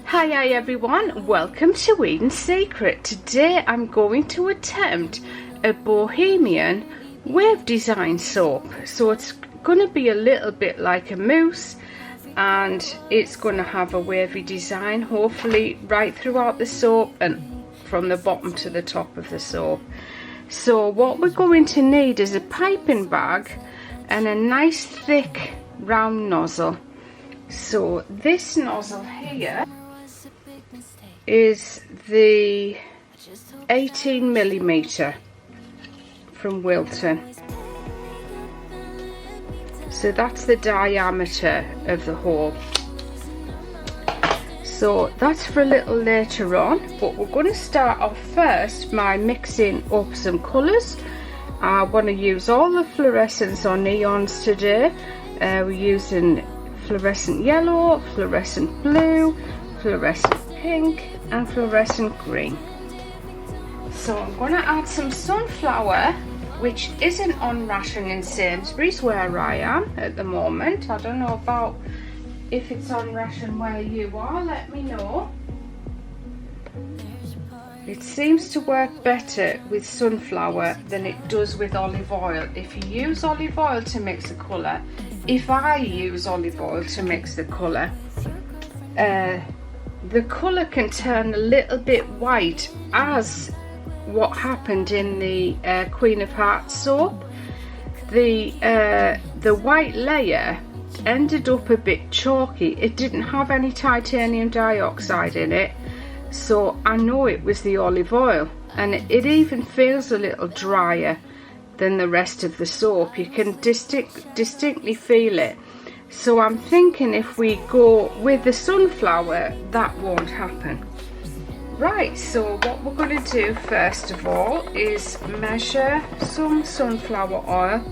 Hi everyone, welcome to Eden's Secret. Today I'm going to attempt a Bohemian Wave Design soap. So it's going to be a little bit like a mousse, and it's going to have a wavy design, hopefully right throughout the soap and from the bottom to the top of the soap. So what we're going to need is a piping bag and a nice thick round nozzle. So this nozzle here is the 18mm from Wilton. So that's the diameter of the hole. So that's for a little later on, but we're going to start off first by mixing up some colours. I want to use all the fluorescents or neons today. We're using fluorescent yellow, fluorescent blue, fluorescent pink and fluorescent green. So I'm going to add some sunflower, which isn't on ration in Sainsbury's where I am at the moment. I don't know about if it's on ration where you are, let me know. It seems to work better with sunflower than it does with olive oil. If you use olive oil to mix the colour, if I use olive oil to mix the colour can turn a little bit white, as what happened in the Queen of Hearts soap. The white layer ended up a bit chalky. It didn't have any titanium dioxide in it, so I know it was the olive oil, and it even feels a little drier than the rest of the soap. You can distinctly feel it. So I'm thinking if we go with the sunflower, that won't happen. Right, so what we're going to do first of all is measure some sunflower oil,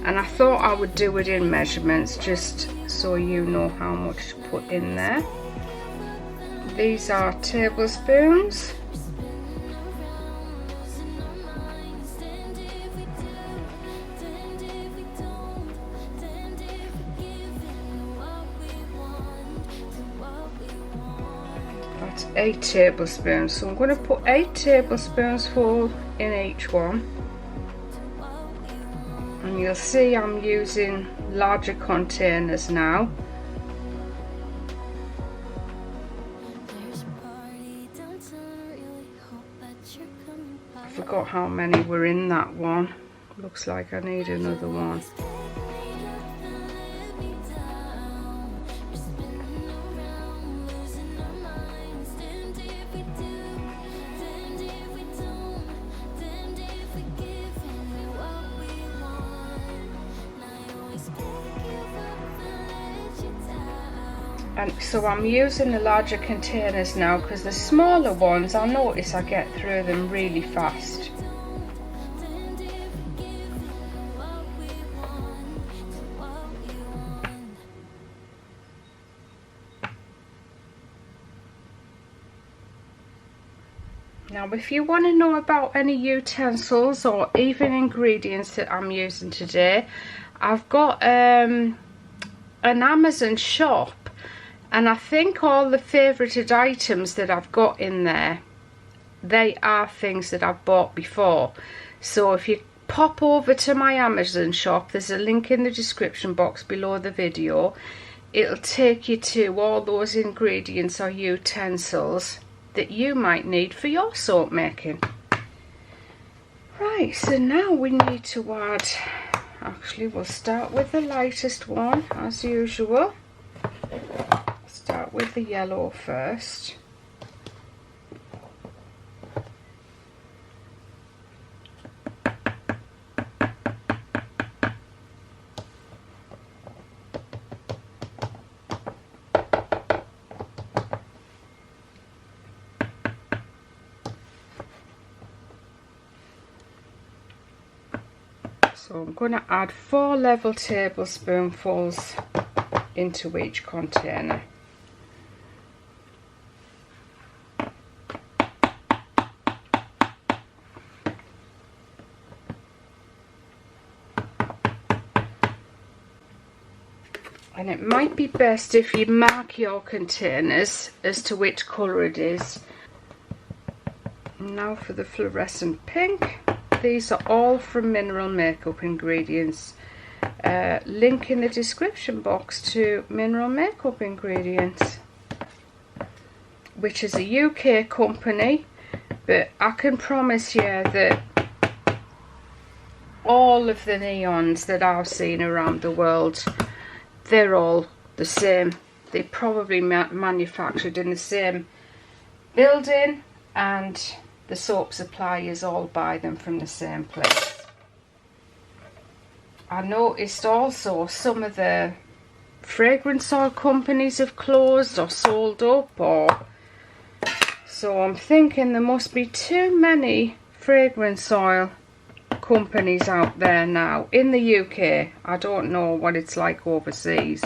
and I thought I would do it in measurements just so you know how much to put in there. These are tablespoons. That's 8 tablespoons. So I'm going to put 8 tablespoons full in each one. And you'll see I'm using larger containers now. I forgot how many were in that one. Looks like I need another one. And so I'm using the larger containers now, because the smaller ones, I notice I get through them really fast. Now if you want to know about any utensils or even ingredients that I'm using today, I've got an Amazon shop. And I think all the favoured items that I've got in there, they are things that I've bought before. So if you pop over to my Amazon shop, there's a link in the description box below the video. It'll take you to all those ingredients or utensils that you might need for your soap making. Right, so now we need to add, actually we'll start with the lightest one as usual. Start with the yellow first. So I'm going to add 4 level tablespoonfuls into each container. And it might be best if you mark your containers as to which colour it is. Now for the fluorescent pink. These are all from Mineral Makeup Ingredients. Link in the description box to Mineral Makeup Ingredients, which is a UK company, but I can promise you that all of the neons that I've seen around the world, they're all the same. They're probably manufactured in the same building, and the soap suppliers all buy them from the same place. I noticed also some of the fragrance oil companies have closed or sold up, so I'm thinking there must be too many fragrance oil companies out there now in the UK. I don't know what it's like overseas.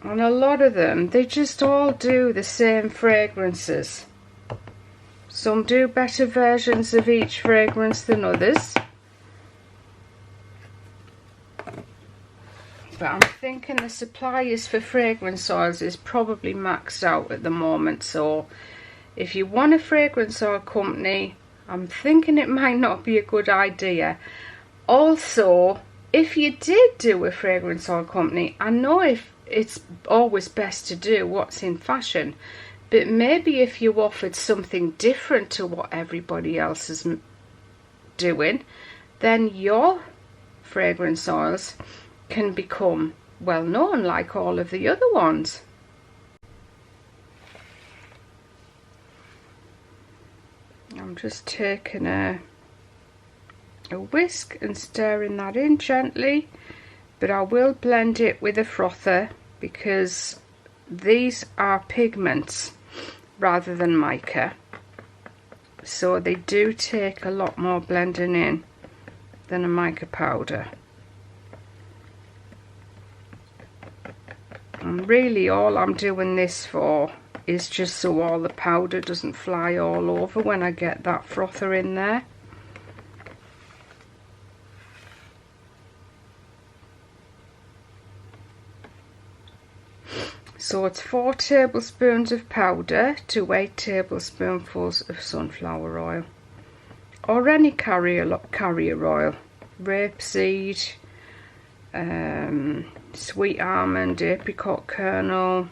And a lot of them, they just all do the same fragrances. Some do better versions of each fragrance than others. But I'm thinking the suppliers for fragrance oils is probably maxed out at the moment. So if you want a fragrance oil company, I'm thinking it might not be a good idea. Also, if you did do a fragrance oil company, I know if it's always best to do what's in fashion, but maybe if you offered something different to what everybody else is doing, then your fragrance oils can become well known like all of the other ones. I'm just taking a whisk and stirring that in gently, but I will blend it with a frother because these are pigments rather than mica, so they do take a lot more blending in than a mica powder. And really all I'm doing this for is just so all the powder doesn't fly all over when I get that frother in there. So it's 4 tablespoons of powder to 8 tablespoonfuls of sunflower oil, or any carrier oil, rapeseed, sweet almond, apricot kernel,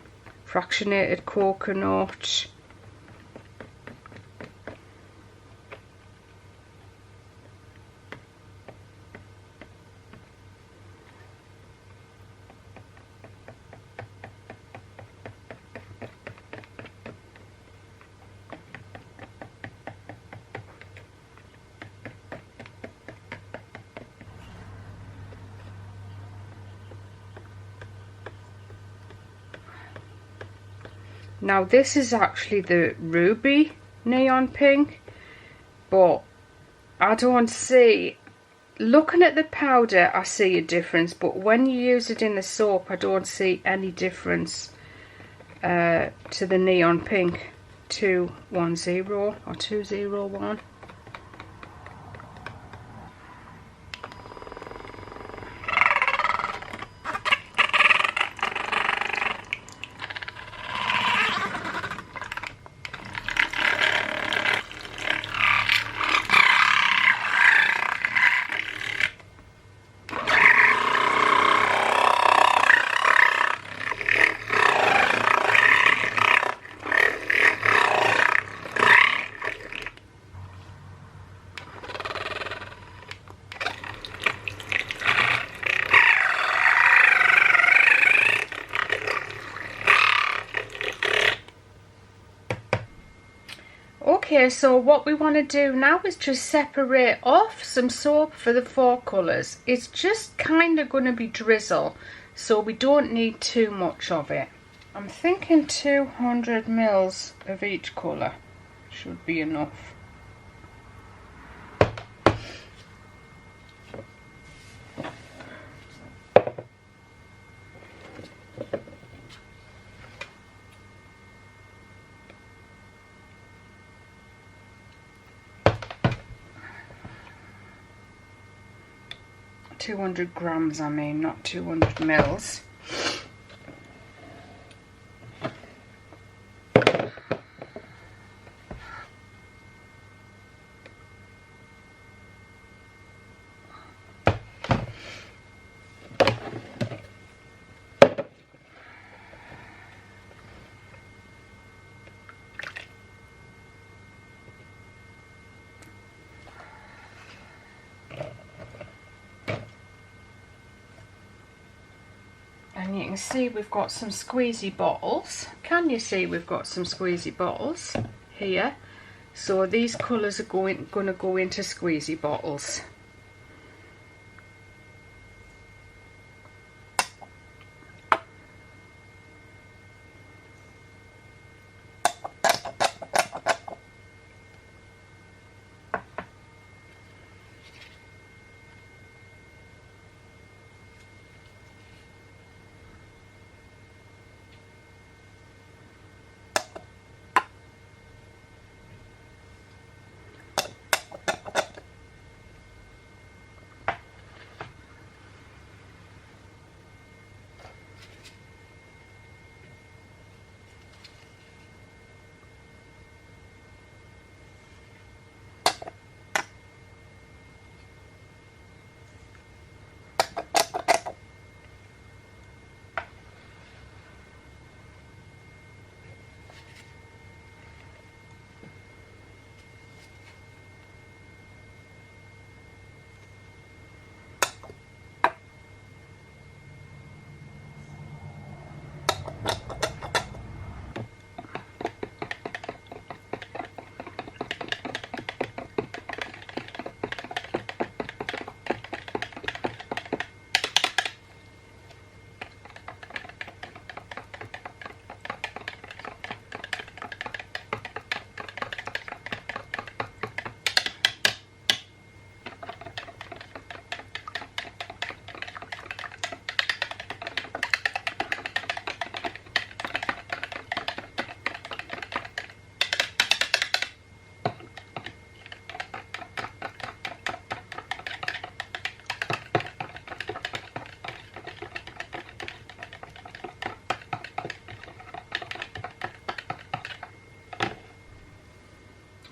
fractionated coconut. Now this is actually the ruby neon pink, but I don't see, looking at the powder I see a difference, but when you use it in the soap I don't see any difference to the neon pink 210 or 201. Okay, so what we want to do now is just separate off some soap for the 4 colours. It's just kind of going to be drizzle, so we don't need too much of it. I'm thinking 200 mils of each colour should be enough. 200 grams, I mean, not 200 mils. And you can see we've got some squeezy bottles. Can you see we've got some squeezy bottles here? So these colours are going to go into squeezy bottles.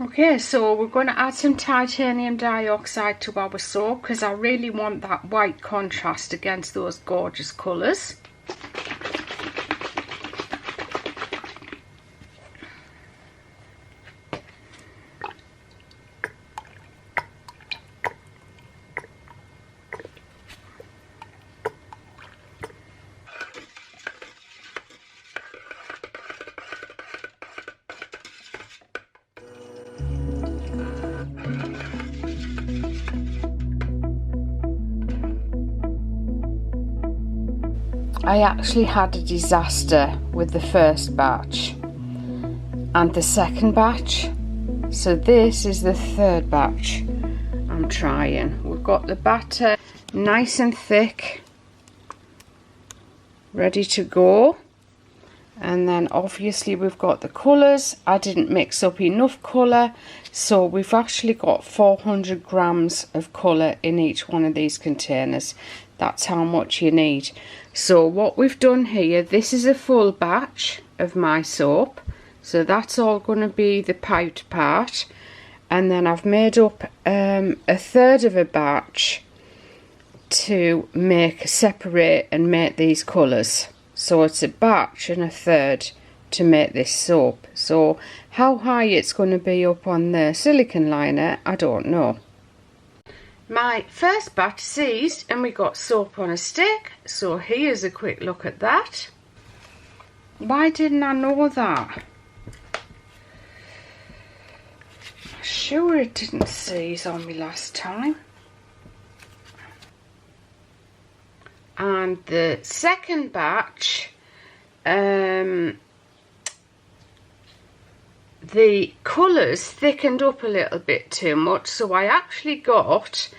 Okay, so we're going to add some titanium dioxide to our soap because I really want that white contrast against those gorgeous colours. I actually had a disaster with the first batch and the second batch, so this is the third batch I'm trying. We've got the batter nice and thick, ready to go, and then obviously we've got the colours. I didn't mix up enough colour, so we've actually got 400 grams of colour in each one of these containers. That's how much you need. So what we've done here, this is a full batch of my soap, so that's all going to be the piped part, and then I've made up a third of a batch to separate and make these colours. So it's a batch and a third to make this soap. So how high it's going to be up on the silicone liner, I don't know. My first batch seized and we got soap on a stick, so here's a quick look at that. Why didn't I know that? I'm sure it didn't seize on me last time. And the second batch, the colours thickened up a little bit too much, so I actually got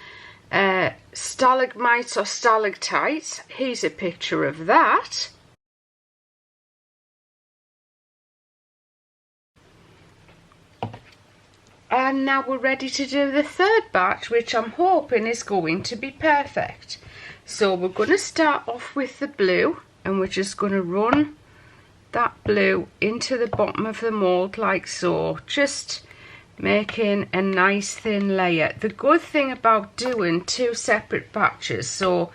stalagmites or stalactites. Here's a picture of that. And now we're ready to do the third batch, which I'm hoping is going to be perfect. So we're going to start off with the blue, and we're just going to run that blue into the bottom of the mould like so, just making a nice thin layer. The good thing about doing two separate batches, so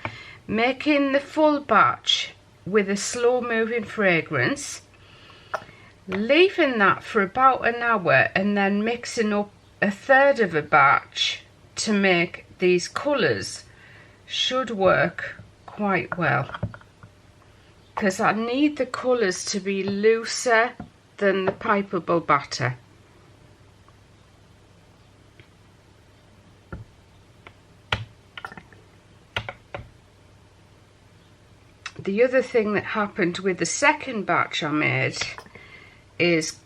making the full batch with a slow moving fragrance, leaving that for about an hour, and then mixing up a third of a batch to make these colours, should work quite well, because I need the colours to be looser than the pipeable batter. The other thing that happened with the second batch I made is,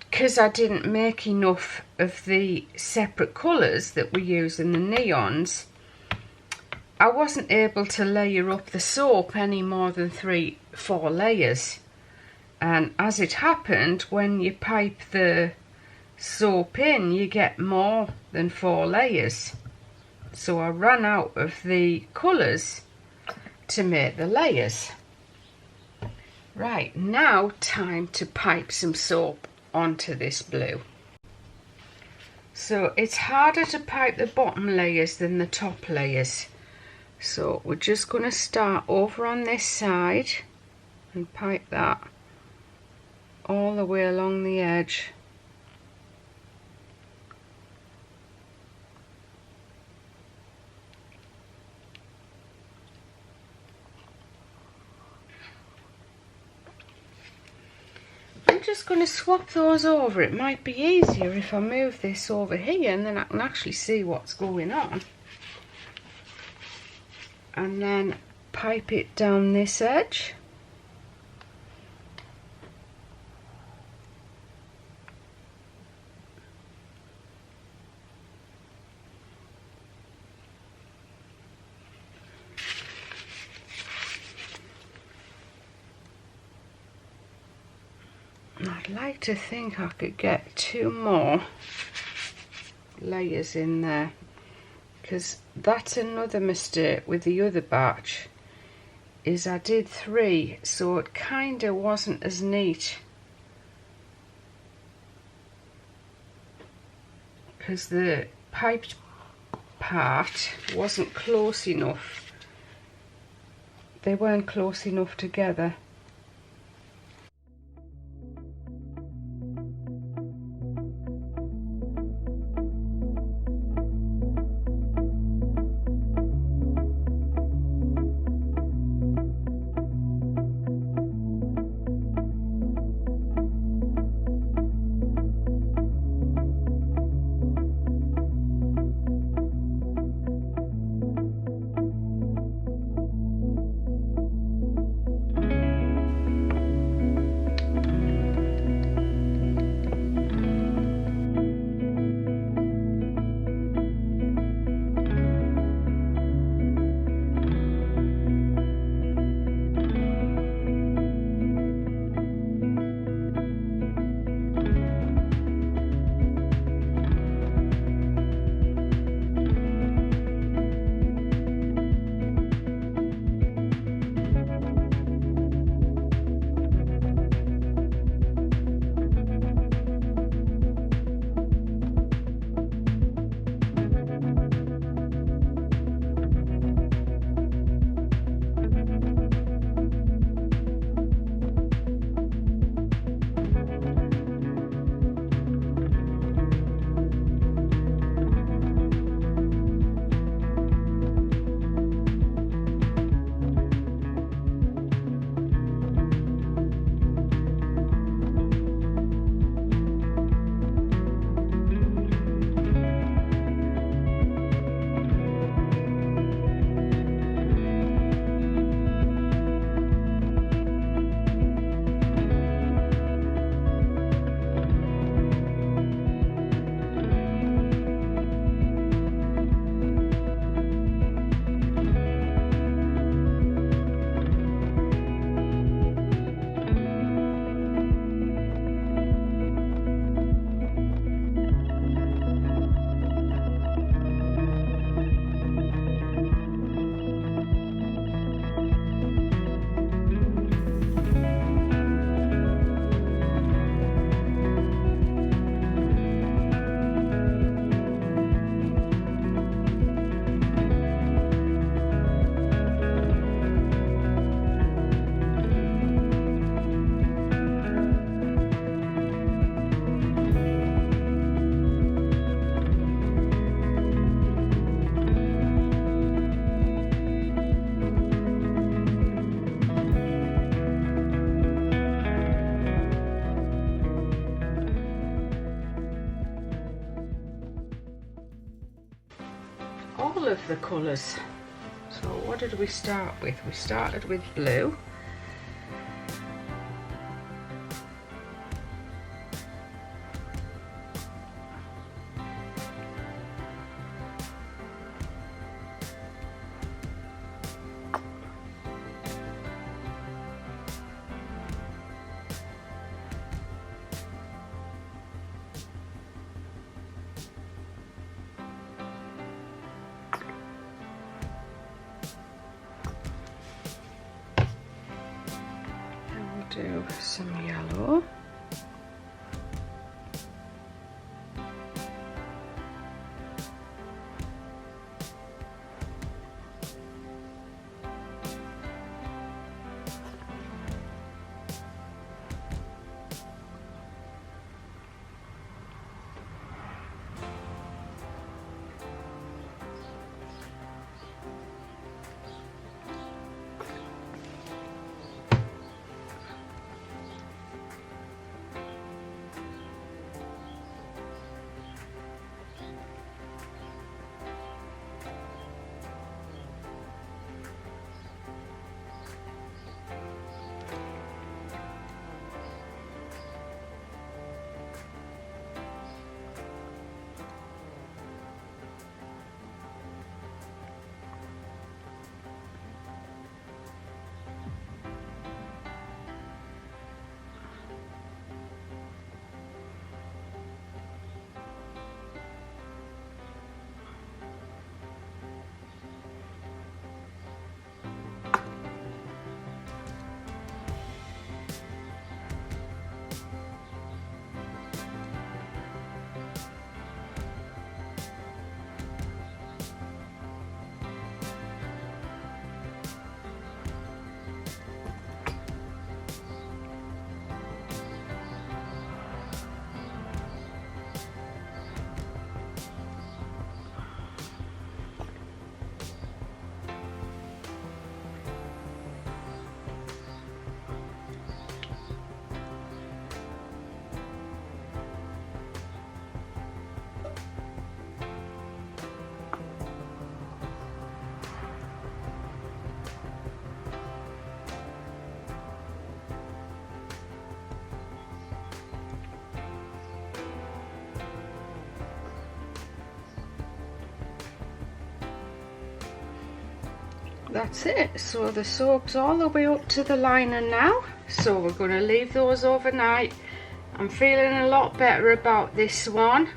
because I didn't make enough of the separate colours that we use in the neons, I wasn't able to layer up the soap any more than 3-4 layers. And as it happened, when you pipe the soap in, you get more than 4 layers. So I ran out of the colours to make the layers. Right, now time to pipe some soap onto this blue. So it's harder to pipe the bottom layers than the top layers. So we're just going to start over on this side and pipe that all the way along the edge. I'm just going to swap those over. It might be easier if I move this over here, and then I can actually see what's going on. And then pipe it down this edge. I'd like to think I could get 2 more layers in there, because that's another mistake with the other batch, is I did 3, so it kind of wasn't as neat, because the piped part wasn't close enough. They weren't close enough together. all of the colours. So what did we start with? We started with blue. Do some yellow. That's it. So the soap's all the way up to the liner now, so we're going to leave those overnight. I'm feeling a lot better about this one.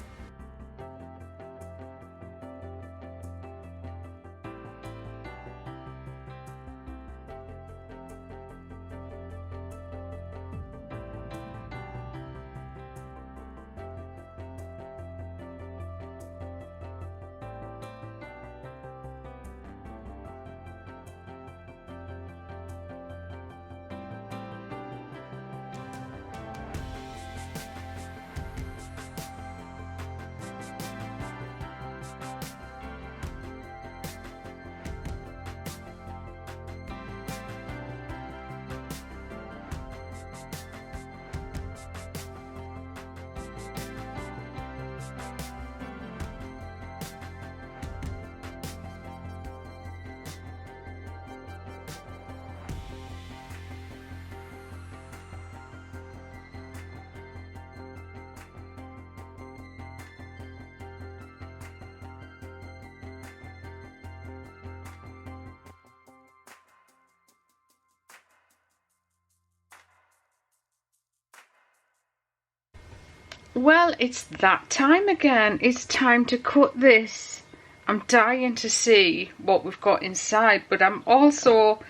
Well, it's that time again. It's time to cut this. I'm dying to see what we've got inside, but I'm also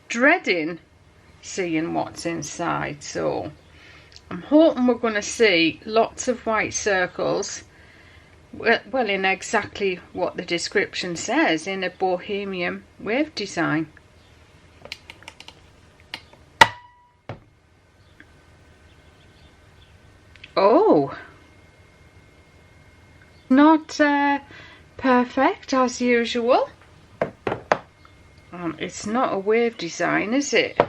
dreading seeing what's inside. So I'm hoping we're going to see lots of white circles. Well, in exactly what the description says, in a Bohemian Wave Design. Oh, not perfect as usual. It's not a wave design, is it?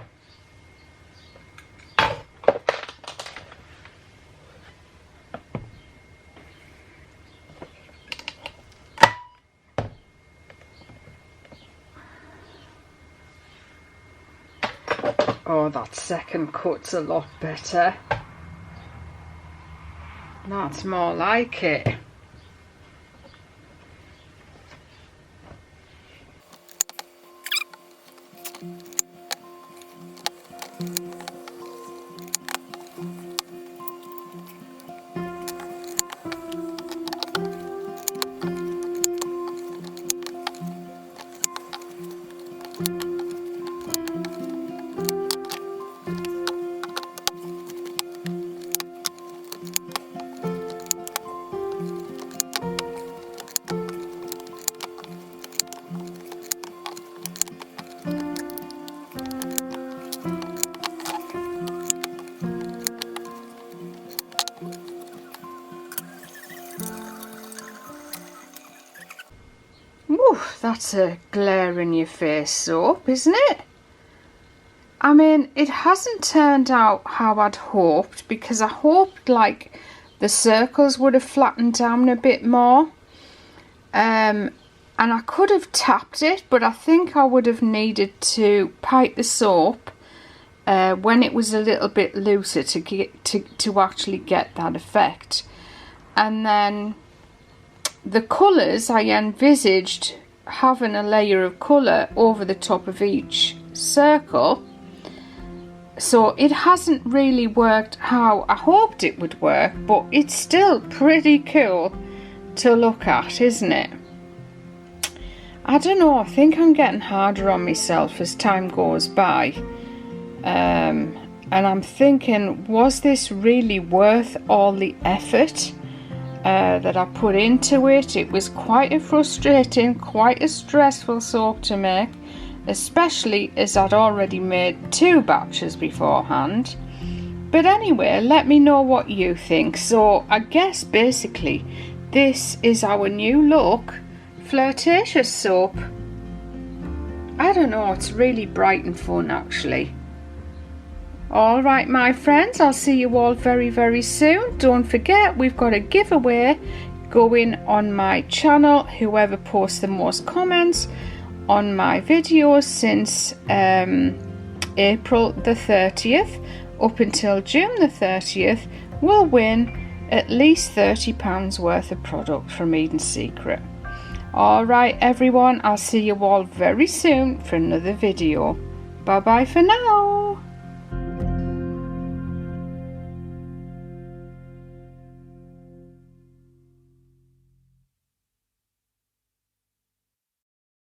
Oh, that second cut's a lot better. That's more like it. Woo, that's a glare in your face soap, isn't it? I mean, it hasn't turned out how I'd hoped, because I hoped like the circles would have flattened down a bit more. And I could have tapped it, but I think I would have needed to pipe the soap when it was a little bit looser to actually get that effect. And then the colours, I envisaged having a layer of colour over the top of each circle. So it hasn't really worked how I hoped it would work, but it's still pretty cool to look at, isn't it? I don't know, I think I'm getting harder on myself as time goes by. And I'm thinking, was this really worth all the effort that I put into it? It was quite a frustrating, quite a stressful soap to make, especially as I'd already made 2 batches beforehand. But anyway, let me know what you think. So I guess basically this is our new look flirtatious soap. I don't know, it's really bright and fun actually. Alright my friends, I'll see you all very very soon. Don't forget, we've got a giveaway going on my channel. Whoever posts the most comments on my videos since April the 30th up until June the 30th will win at least £30 worth of product from Eden Secret. Alright everyone, I'll see you all very soon for another video. Bye bye for now.